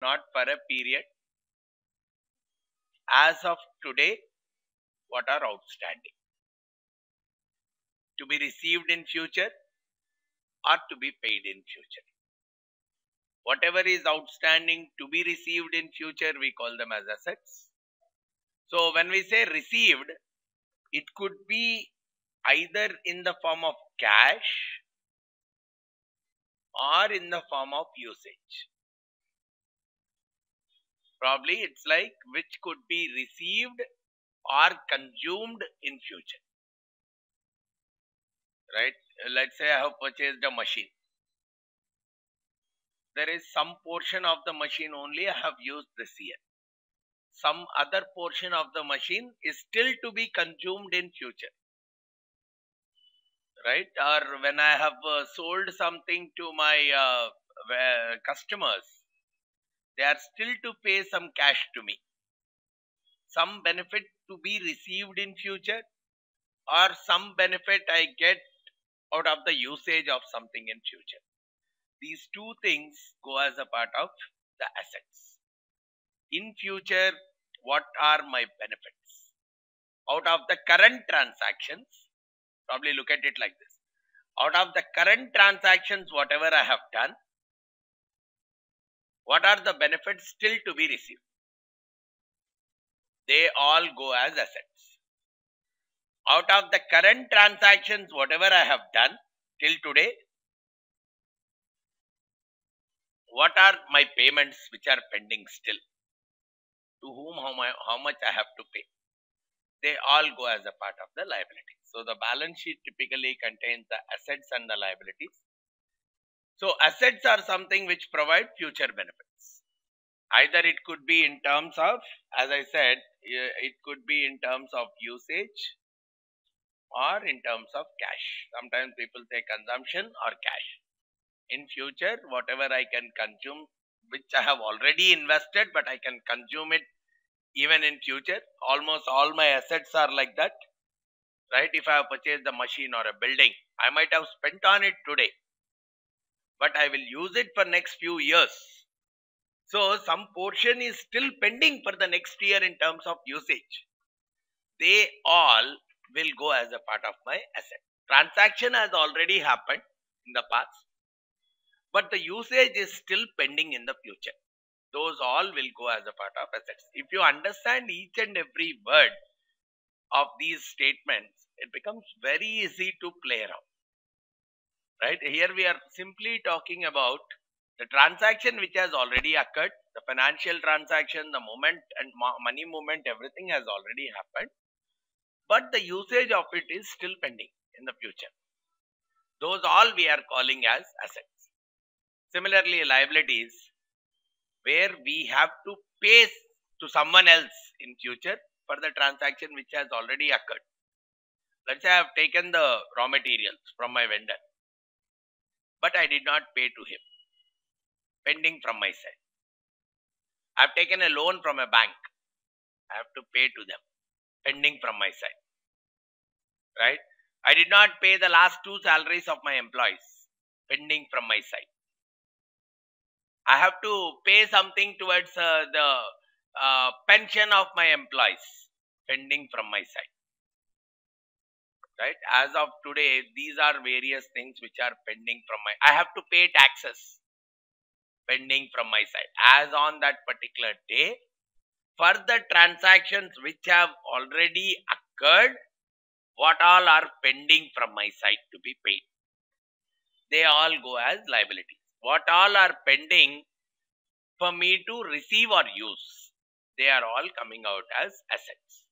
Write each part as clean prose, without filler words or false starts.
not for a period. As of today, what are outstanding? To be received in future or to be paid in future. Whatever is outstanding to be received in future, we call them as assets. So when we say received, it could be either in the form of cash or in the form of usage. Probably it's like which could be received or consumed in future. Right? Let's say I have purchased a machine. There is some portion of the machine only I have used this year. Some other portion of the machine is still to be consumed in future. Right? Or when I have sold something to my customers, they are still to pay some cash to me. Some benefit to be received in future or some benefit I get out of the usage of something in future. These two things go as a part of the assets. In future, what are my benefits? Out of the current transactions, probably look at it like this. Out of the current transactions, whatever I have done, what are the benefits still to be received? They all go as assets. Out of the current transactions, whatever I have done till today, what are my payments which are pending still? To whom, how much I have to pay? They all go as a part of the liabilities. So the balance sheet typically contains the assets and the liabilities. So assets are something which provide future benefits. Either it could be in terms of, as I said, it could be in terms of usage or in terms of cash. Sometimes people say consumption or cash. In future, whatever I can consume, which I have already invested, but I can consume it even in future. Almost all my assets are like that. Right? If I have purchased a machine or a building, I might have spent on it today, but I will use it for next few years. So some portion is still pending for the next year in terms of usage. They all will go as a part of my asset. Transaction has already happened in the past, but the usage is still pending in the future. Those all will go as a part of assets. If you understand each and every word of these statements, it becomes very easy to play around. Right? Here we are simply talking about the transaction which has already occurred, the financial transaction, the movement and money movement, everything has already happened. But the usage of it is still pending in the future. Those all we are calling as assets. Similarly, liabilities, where we have to pay to someone else in future for the transaction which has already occurred. Let's say I have taken the raw materials from my vendor, but I did not pay to him, pending from my side. I have taken a loan from a bank, I have to pay to them, pending from my side. Right? I did not pay the last 2 salaries of my employees, pending from my side. I have to pay something towards the pension of my employees, pending from my side. Right? As of today, these are various things which are pending from my. I have to pay taxes, pending from my side. As on that particular day, for the transactions which have already occurred, what all are pending from my side to be paid? They all go as liabilities. What all are pending for me to receive or use? They are all coming out as assets.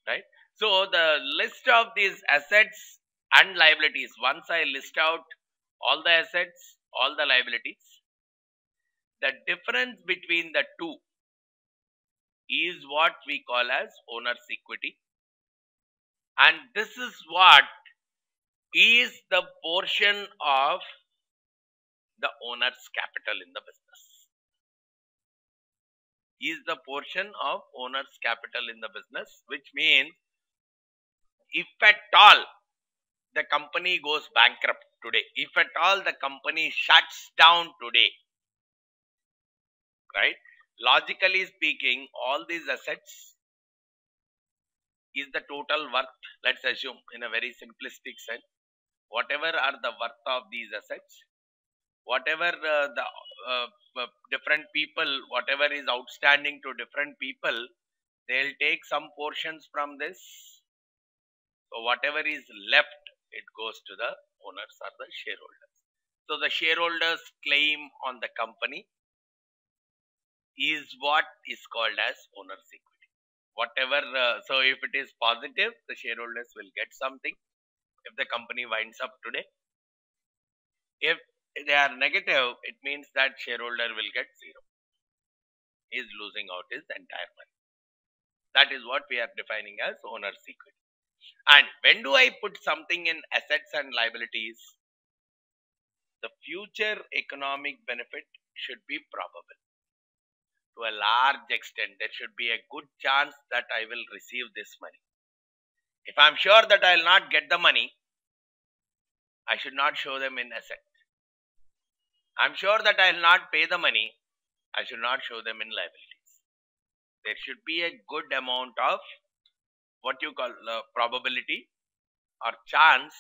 Right? So the list of these assets and liabilities, once I list out all the assets, all the liabilities, the difference between the two is what we call as owner's equity. And this is what is the portion of the owner's capital in the business. Is the portion of owner's capital in the business, which means if at all the company goes bankrupt today, if at all the company shuts down today, right? Logically speaking, all these assets is the total worth. Let's assume in a very simplistic sense, whatever are the worth of these assets, whatever the different people, whatever is outstanding to different people, they'll take some portions from this. So whatever is left, it goes to the owners or the shareholders. So the shareholders' claim on the company is what is called as owner's equity. Whatever, so if it is positive, the shareholders will get something. If the company winds up today, if they are negative, it means that shareholder will get zero. He is losing out his entire money. That is what we are defining as owner's equity. And when do I put something in assets and liabilities? The future economic benefit should be probable. To a large extent, there should be a good chance that I will receive this money. If I'm sure that I will not get the money, I should not show them in asset. I'm sure that I will not pay the money, I should not show them in liabilities. There should be a good amount of what you call probability or chance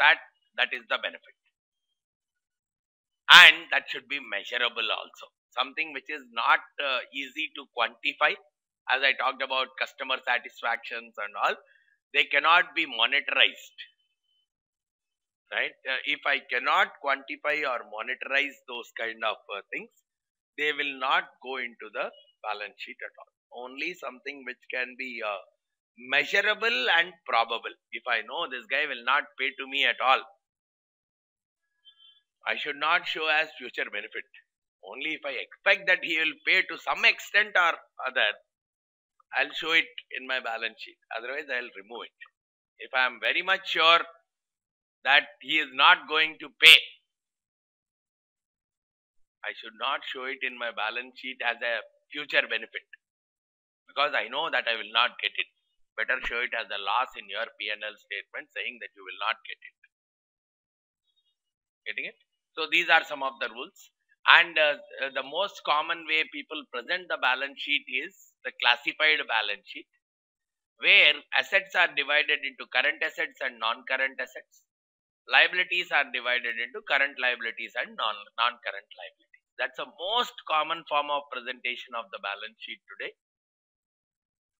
that that is the benefit. And that should be measurable also. Something which is not easy to quantify. As I talked about customer satisfactions and all, they cannot be monetarized. Right? If I cannot quantify or monetize those kind of things, they will not go into the balance sheet at all. Only something which can be measurable and probable. If I know this guy will not pay to me at all, I should not show as future benefit. Only if I expect that he will pay to some extent or other, I'll show it in my balance sheet. Otherwise, I'll remove it. If I am very much sure that he is not going to pay, I should not show it in my balance sheet as a future benefit, because I know that I will not get it. Better show it as a loss in your P&L statement saying that you will not get it. Getting it? So these are some of the rules. And the most common way people present the balance sheet is the classified balance sheet, where assets are divided into current assets and non-current assets. Liabilities are divided into current liabilities and non-current liabilities. That's the most common form of presentation of the balance sheet today.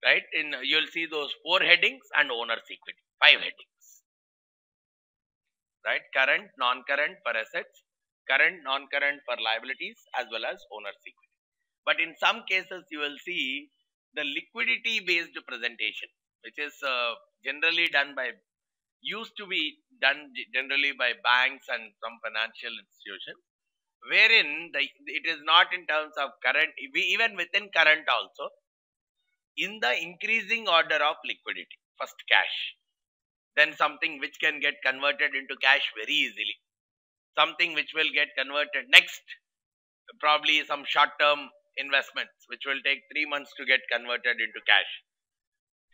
Right? You'll see those 4 headings and owner's equity, 5 headings. Right? Current, non-current for assets, current, non-current for liabilities, as well as owner's equity. But in some cases, you will see the liquidity-based presentation, which is generally done by, used to be done generally by banks and some financial institutions, wherein it is not in terms of current, even within current also, in the increasing order of liquidity. First cash, then something which can get converted into cash very easily, something which will get converted next, probably some short-term investments which will take 3 months to get converted into cash,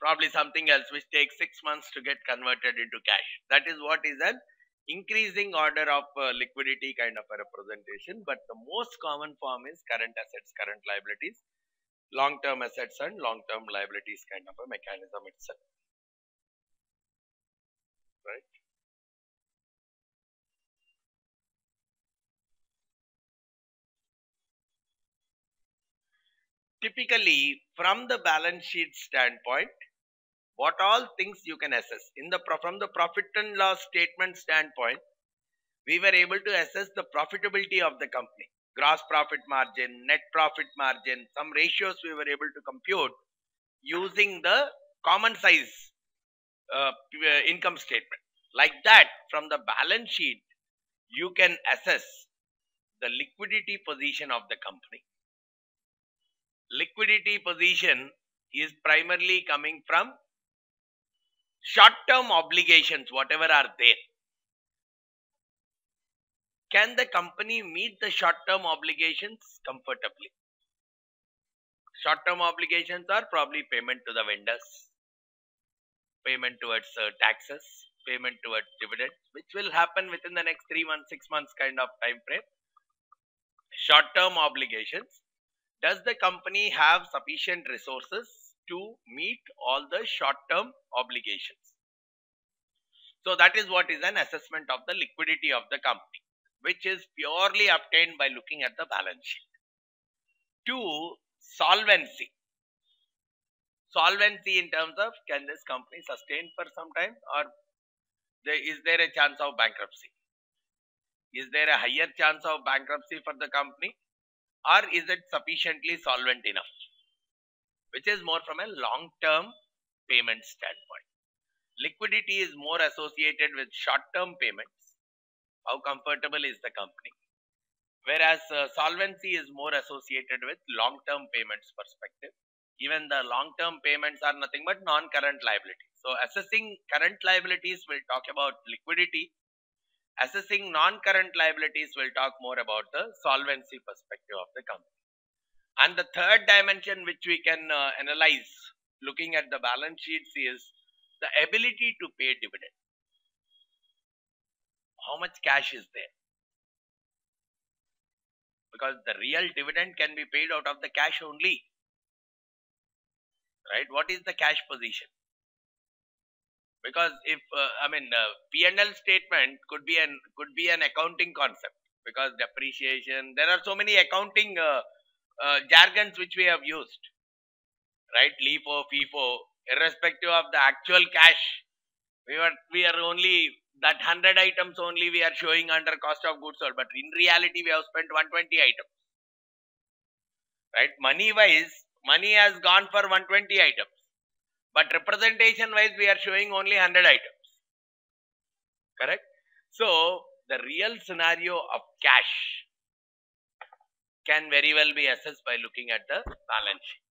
probably something else which takes 6 months to get converted into cash. That is what is an increasing order of liquidity kind of a representation. But the most common form is current assets, current liabilities, long-term assets and long-term liabilities kind of a mechanism itself. Right? Typically, from the balance sheet standpoint, what all things you can assess from the profit and loss statement standpoint, we were able to assess the profitability of the company, gross profit margin, net profit margin, some ratios we were able to compute using the common size income statement. Like that, from the balance sheet, you can assess the liquidity position of the company. Liquidity position is primarily coming from short-term obligations, whatever are there. Can the company meet the short-term obligations comfortably? Short-term obligations are probably payment to the vendors, payment towards taxes, payment towards dividends, which will happen within the next 3 months, 6 months kind of time frame. Short-term obligations. Does the company have sufficient resources to meet all the short-term obligations? So that is what is an assessment of the liquidity of the company, which is purely obtained by looking at the balance sheet. 2, solvency. Solvency in terms of, can this company sustain for some time, or is there a chance of bankruptcy? Is there a higher chance of bankruptcy for the company, or is it sufficiently solvent enough? Which is more from a long-term payment standpoint. Liquidity is more associated with short-term payments. How comfortable is the company? Whereas solvency is more associated with long-term payments perspective. Even the long-term payments are nothing but non-current liabilities. So assessing current liabilities will talk about liquidity. Assessing non-current liabilities will talk more about the solvency perspective of the company. And the third dimension which we can analyze looking at the balance sheets is the ability to pay dividend. How much cash is there? Because the real dividend can be paid out of the cash only. Right? What is the cash position? Because if P&L statement could be an accounting concept, because depreciation, there are so many accounting jargons which we have used, right? LIFO, FIFO, irrespective of the actual cash, we are only that 100 items only we are showing under cost of goods sold, but in reality we have spent 120 items, right? Money wise, money has gone for 120 items, but representation wise we are showing only 100 items, correct? So the real scenario of cash can very well be assessed by looking at the balance sheet.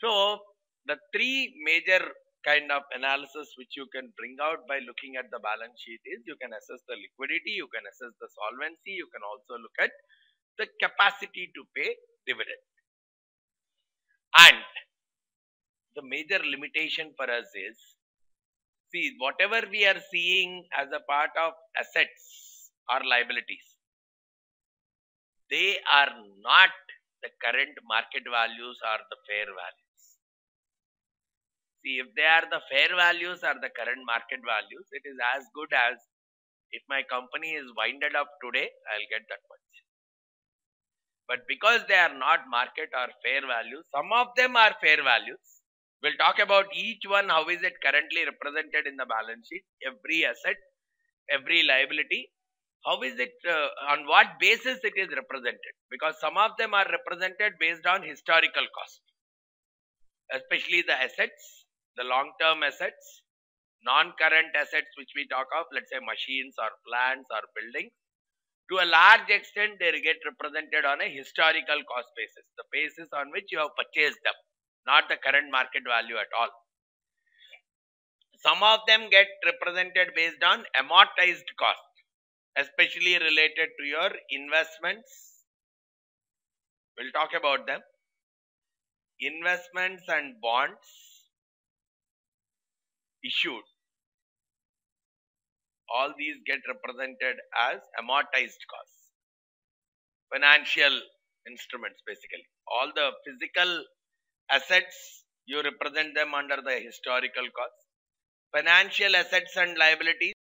So the three major kind of analysis which you can bring out by looking at the balance sheet is, you can assess the liquidity, you can assess the solvency, you can also look at the capacity to pay dividend. And the major limitation for us is, see, whatever we are seeing as a part of assets or liabilities, they are not the current market values or the fair values. See, if they are the fair values or the current market values, it is as good as if my company is winded up today, I'll get that much. But because they are not market or fair values, some of them are fair values. We'll talk about each one, how is it currently represented in the balance sheet, every asset, every liability, how is it, on what basis it is represented. Because some of them are represented based on historical cost, especially the assets, the long-term assets, non-current assets which we talk of, let's say machines or plants or buildings. To a large extent, they get represented on a historical cost basis, the basis on which you have purchased them, not the current market value at all. Some of them get represented based on amortized cost, especially related to your investments. We'll talk about them. Investments and bonds issued. All these get represented as amortized costs. Financial instruments, basically. All the physical assets, you represent them under the historical cost. Financial assets and liabilities,